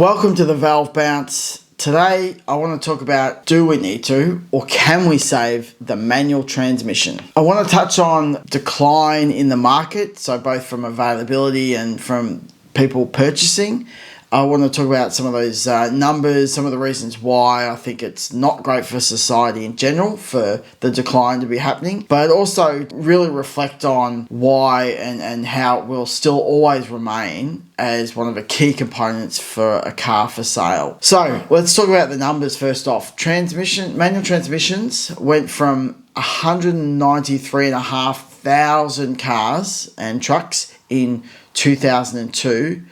Welcome to the Valve Bounce. Today I want to talk about, do we need to or can we save the manual transmission? I want to touch on decline in the market, so both from availability and from people purchasing. I want to talk about some of those numbers, some of the reasons why I think it's not great for society in general for the decline to be happening, but also really reflect on why and how it will still always remain as one of the key components for a car for sale. So let's talk about the numbers first off. Manual transmissions went from 193,500 cars and trucks in 2002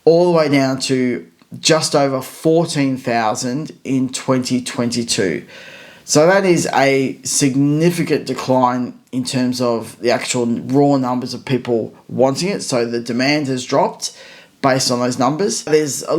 all the way down to just over 14,000 in 2022. So that is a significant decline in terms of the actual raw numbers of people wanting it. So the demand has dropped based on those numbers. There's a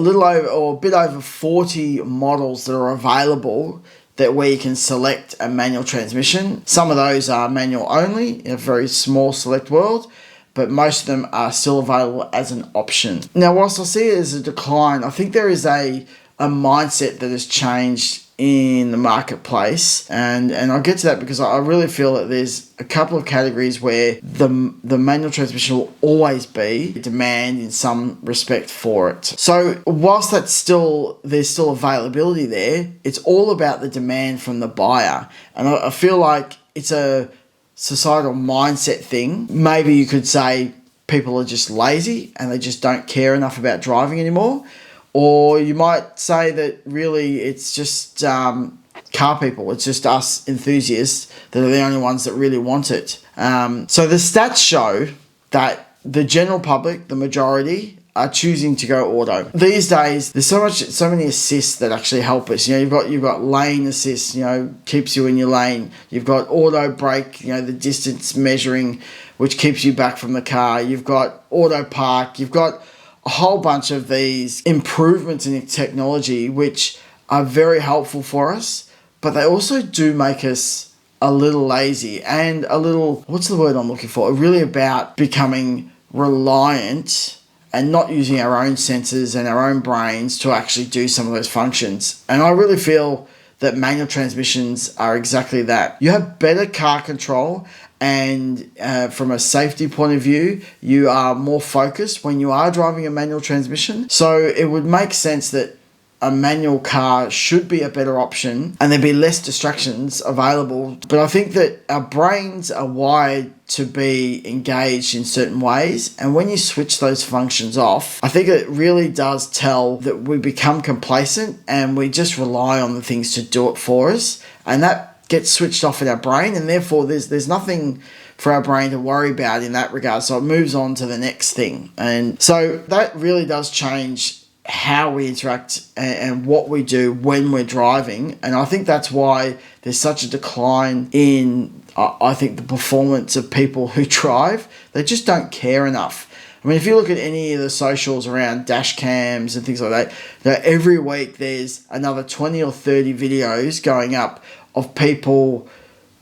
bit over 40 models that are available where you can select a manual transmission. Some of those are manual only in a very small select world, but most of them are still available as an option. Now, whilst I see it as a decline, I think there is a mindset that has changed in the marketplace, and I'll get to that because I really feel that there's a couple of categories where the manual transmission will always be demand in some respect for it. So whilst there's still availability there, it's all about the demand from the buyer, and I feel like it's a societal mindset thing. Maybe you could say people are just lazy and they just don't care enough about driving anymore. Or you might say that really it's just car people. It's just us enthusiasts that are the only ones that really want it. So the stats show that the general public, the majority, are choosing to go auto. These days, there's so many assists that actually help us. You've got lane assist, keeps you in your lane. You've got auto brake, the distance measuring, which keeps you back from the car. You've got auto park. You've got a whole bunch of these improvements in technology, which are very helpful for us, but they also do make us a little lazy and a little, what's the word I'm looking for? Really about becoming reliant and not using our own senses and our own brains to actually do some of those functions. And I really feel that manual transmissions are exactly that. You have better car control, and from a safety point of view, you are more focused when you are driving a manual transmission. So it would make sense that a manual car should be a better option and there'd be less distractions available. But I think that our brains are wired to be engaged in certain ways, and when you switch those functions off, I think it really does tell that we become complacent and we just rely on the things to do it for us, and that gets switched off in our brain, and therefore there's nothing for our brain to worry about in that regard. So it moves on to the next thing, and so that really does change how we interact and what we do when we're driving. And I think that's why there's such a decline in, I think, the performance of people who drive. They just don't care enough. I mean, if you look at any of the socials around dash cams and things like that, every week there's another 20 or 30 videos going up of people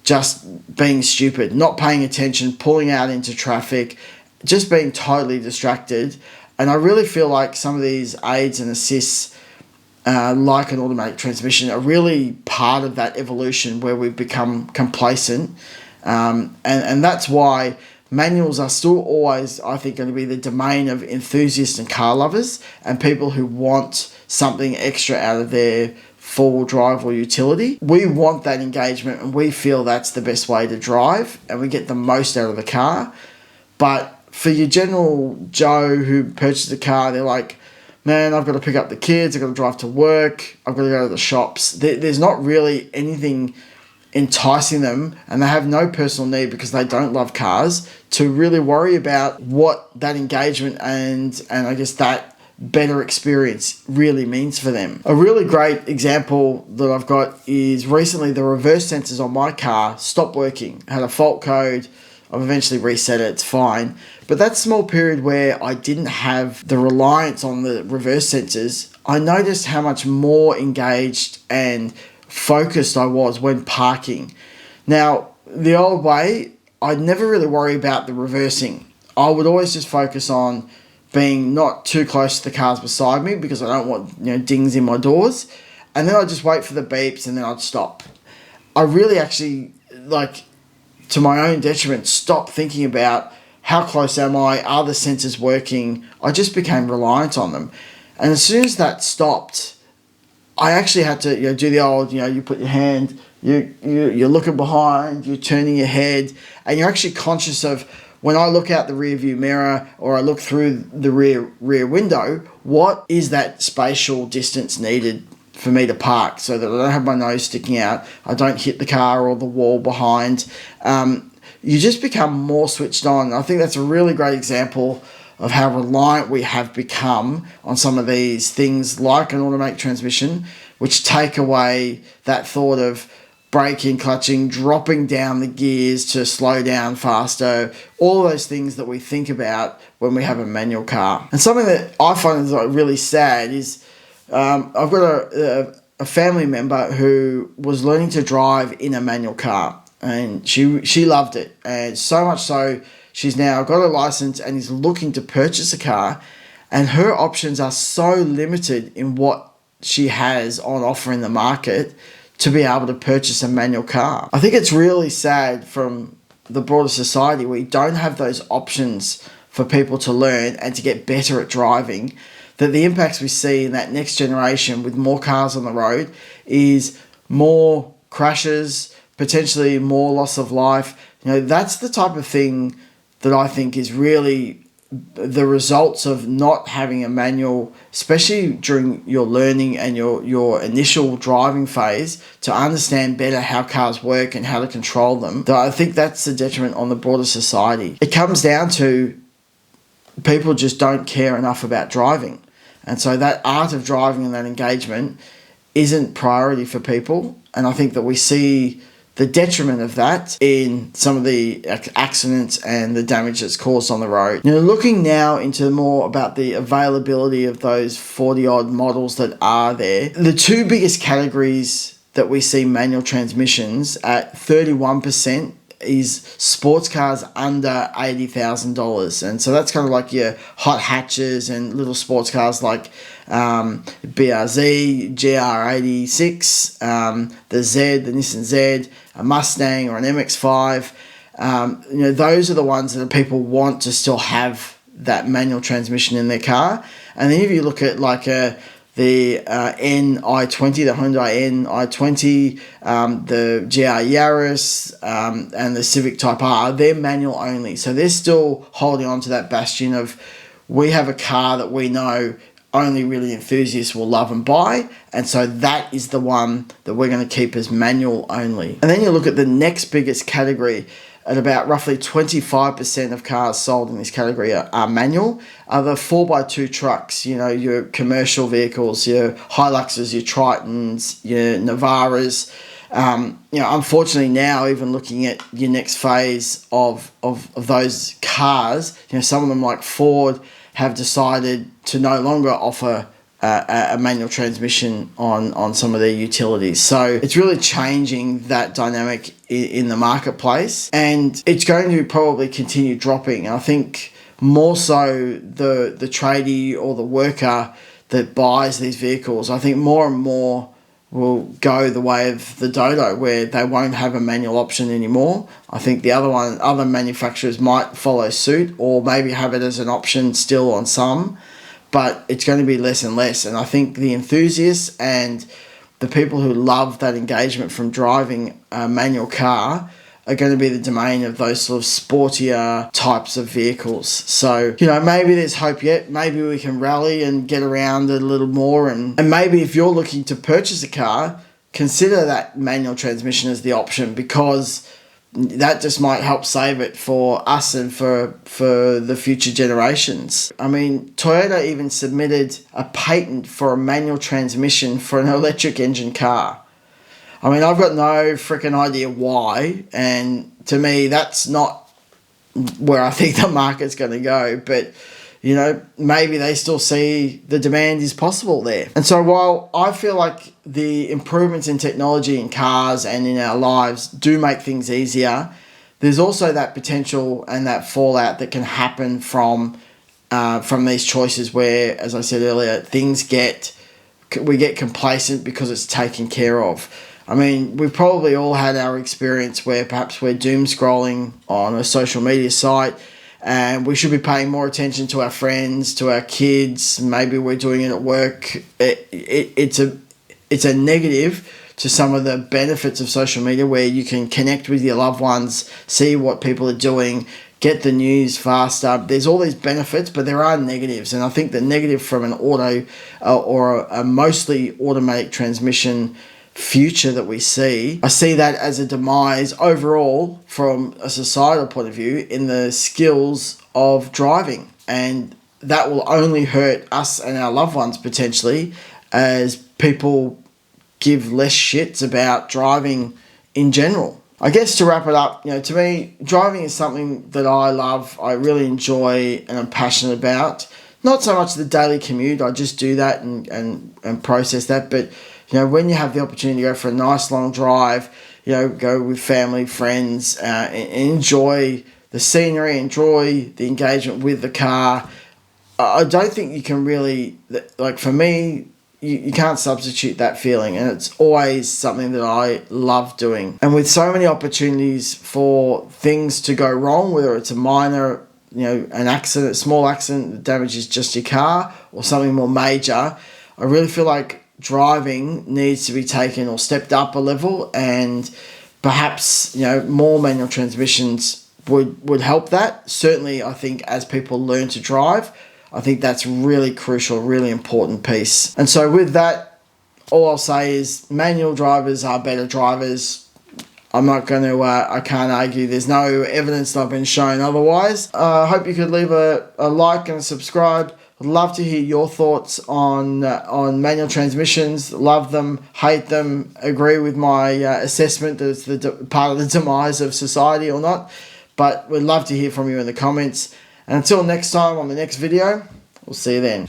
just being stupid, not paying attention, pulling out into traffic, just being totally distracted. And I really feel like some of these aids and assists, like an automatic transmission, are really part of that evolution where we've become complacent. And that's why manuals are still always, I think, going to be the domain of enthusiasts and car lovers and people who want something extra out of their four-wheel drive or utility. We want that engagement, and we feel that's the best way to drive and we get the most out of the car. But for your general Joe who purchased a car, they're like, man, I've got to pick up the kids, I've got to drive to work, I've got to go to the shops. There's not really anything enticing them, and they have no personal need because they don't love cars to really worry about what that engagement and I guess that better experience really means for them. A really great example that I've got is recently the reverse sensors on my car stopped working. I had a fault code. I've eventually reset it, it's fine. But that small period where I didn't have the reliance on the reverse sensors, I noticed how much more engaged and focused I was when parking. Now, the old way, I'd never really worry about the reversing. I would always just focus on being not too close to the cars beside me because I don't want dings in my doors, and then I'd just wait for the beeps and then I'd stop. I really actually, like, to my own detriment, stopped thinking about how close am I, are the sensors working. I just became reliant on them, and as soon as that stopped, I actually had to do the old you put your hand, you're looking behind, you're turning your head, and you're actually conscious of, when I look out the rear view mirror or I look through the rear window, what is that spatial distance needed for me to park so that I don't have my nose sticking out, I don't hit the car or the wall behind. You just become more switched on. I think that's a really great example of how reliant we have become on some of these things like an automatic transmission, which take away that thought of braking, clutching, dropping down the gears to slow down faster, all those things that we think about when we have a manual car. And something that I find is really sad is I've got a family member who was learning to drive in a manual car, and she loved it, and so much so she's now got a license and is looking to purchase a car, and her options are so limited in what she has on offer in the market to be able to purchase a manual car. I think it's really sad from the broader society. We don't have those options for people to learn and to get better at driving, that the impacts we see in that next generation with more cars on the road is more crashes, potentially more loss of life. That's the type of thing that I think is really the results of not having a manual, especially during your learning and your initial driving phase, to understand better how cars work and how to control them. I think that's the detriment on the broader society. It comes down to people just don't care enough about driving. And so that art of driving and that engagement isn't priority for people. And I think that we see the detriment of that in some of the accidents and the damage that's caused on the road. Looking now into more about the availability of those 40-odd models that are there, the two biggest categories that we see manual transmissions at 31% is sports cars under $80,000. And so that's kind of like your hot hatches and little sports cars like BRZ, GR86, the Nissan Z, a Mustang or an MX-5. Those are the ones that people want to still have that manual transmission in their car. And then if you look at like the NI20, the Hyundai NI20, the GR Yaris, and the Civic Type R, they're manual only. So they're still holding on to that bastion of, we have a car that we know only really enthusiasts will love and buy, and so that is the one that we're going to keep as manual only. And then you look at the next biggest category, at about roughly 25% of cars sold in this category are manual, are the 4x2 trucks, your commercial vehicles, your Hiluxes, your Tritons, your Navaras. Unfortunately now, even looking at your next phase of those cars, some of them like Ford have decided to no longer offer a manual transmission on some of their utilities. So it's really changing that dynamic in the marketplace, and it's going to probably continue dropping. And I think more so the tradie or the worker that buys these vehicles, I think more and more will go the way of the Dodo, where they won't have a manual option anymore. I think the other manufacturers might follow suit, or maybe have it as an option still on some, but it's going to be less and less. And I think the enthusiasts and the people who love that engagement from driving a manual car are going to be the domain of those sort of sportier types of vehicles. So, maybe there's hope yet. Maybe we can rally and get around a little more. And maybe if you're looking to purchase a car, consider that manual transmission as the option, because that just might help save it for us and for the future generations. I mean, Toyota even submitted a patent for a manual transmission for an electric engine car. I mean, I've got no freaking idea why, and to me, that's not where I think the market's going to go, but maybe they still see the demand is possible there. And so while I feel like the improvements in technology in cars and in our lives do make things easier, there's also that potential and that fallout that can happen from from these choices where, as I said earlier, we get complacent because it's taken care of. I mean, we've probably all had our experience where perhaps we're doom scrolling on a social media site, and we should be paying more attention to our friends, to our kids. Maybe we're doing it at work. It's a negative to some of the benefits of social media, where you can connect with your loved ones, see what people are doing, get the news faster. There's all these benefits, but there are negatives. And I think the negative from an auto or a mostly automatic transmission future that we see, I see that as a demise overall from a societal point of view in the skills of driving. And that will only hurt us and our loved ones potentially, as people give less shits about driving in general. I guess to wrap it up, to me, driving is something that I love, I really enjoy, and I'm passionate about. Not so much the daily commute, I just do that and process that, but when you have the opportunity to go for a nice long drive, go with family, friends, and enjoy the scenery, enjoy the engagement with the car, I don't think you can really, for me, you can't substitute that feeling, and it's always something that I love doing. And with so many opportunities for things to go wrong, whether it's a minor, an accident, a small accident that damages just your car, or something more major, I really feel like driving needs to be taken or stepped up a level, and perhaps more manual transmissions would help that. Certainly, I think as people learn to drive, I think that's really crucial, really important piece. And so with that, all I'll say is manual drivers are better drivers. I'm not going to, I can't argue. There's no evidence that I've been shown otherwise. I hope you could leave a like and a subscribe. I'd love to hear your thoughts on manual transmissions. Love them, hate them, agree with my assessment that it's part of the demise of society or not. But we'd love to hear from you in the comments. And until next time on the next video, we'll see you then.